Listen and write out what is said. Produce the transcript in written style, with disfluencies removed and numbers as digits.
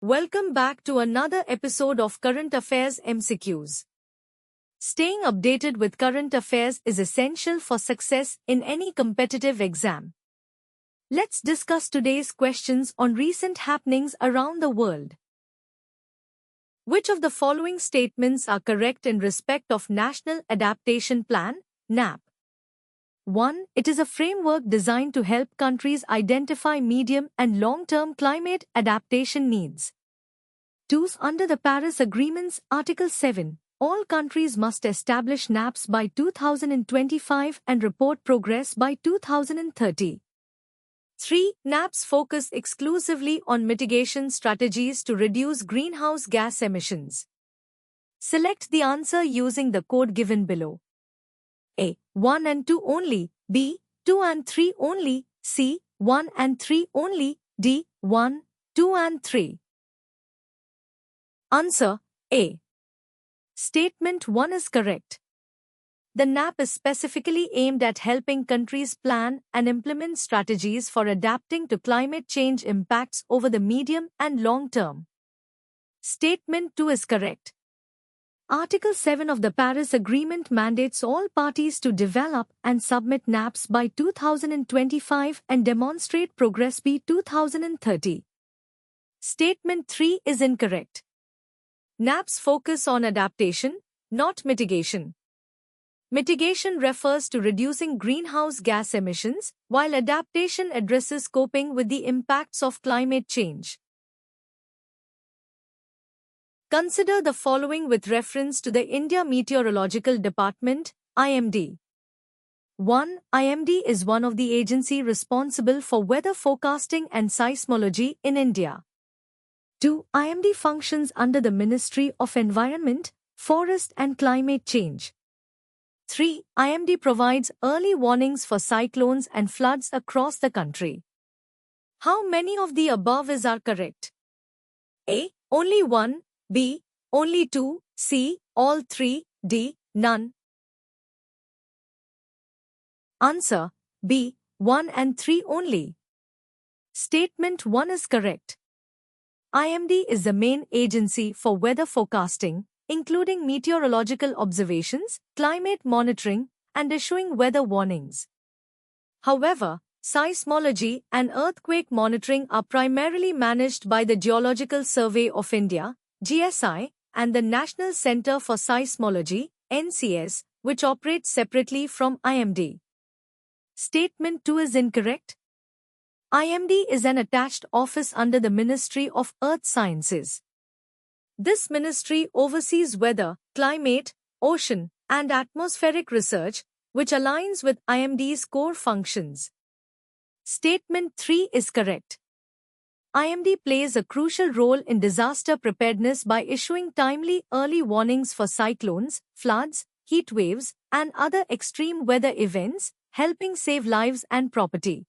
Welcome back to another episode of Current Affairs MCQs. Staying updated with current affairs is essential for success in any competitive exam. Let's discuss today's questions on recent happenings around the world. Which of the following statements are correct in respect of National Adaptation Plan, NAP? 1. It is a framework designed to help countries identify medium and long-term climate adaptation needs. 2. Under the Paris Agreement's Article 7, all countries must establish NAPs by 2025 and report progress by 2030. 3. NAPs focus exclusively on mitigation strategies to reduce greenhouse gas emissions. Select the answer using the code given below. A. 1 and 2 only. B. 2 and 3 only. C. 1 and 3 only. D. 1, 2 and 3. Answer A. Statement 1 is correct. The NAP is specifically aimed at helping countries plan and implement strategies for adapting to climate change impacts over the medium and long term. Statement 2 is correct. Article 7 of the Paris Agreement mandates all parties to develop and submit NAPs by 2025 and demonstrate progress by 2030. Statement 3 is incorrect. NAPs focus on adaptation, not mitigation. Mitigation refers to reducing greenhouse gas emissions, while adaptation addresses coping with the impacts of climate change. Consider the following with reference to the India Meteorological Department, IMD. 1. IMD is one of the agencies responsible for weather forecasting and seismology in India. 2. IMD functions under the Ministry of Environment, Forest and Climate Change. 3. IMD provides early warnings for cyclones and floods across the country. How many of the above are correct? A. Only 1. B. Only 2. C. All 3. D. None. Answer B. 1 and 3 only. Statement 1 is correct. IMD is the main agency for weather forecasting, including meteorological observations, climate monitoring, and issuing weather warnings. However, seismology and earthquake monitoring are primarily managed by the Geological Survey of India, GSI, and the National Centre for Seismology, NCS, which operates separately from IMD. Statement 2 is incorrect. IMD is an attached office under the Ministry of Earth Sciences. This ministry oversees weather, climate, ocean, and atmospheric research, which aligns with IMD's core functions. Statement 3 is correct. IMD plays a crucial role in disaster preparedness by issuing timely early warnings for cyclones, floods, heat waves, and other extreme weather events, helping save lives and property.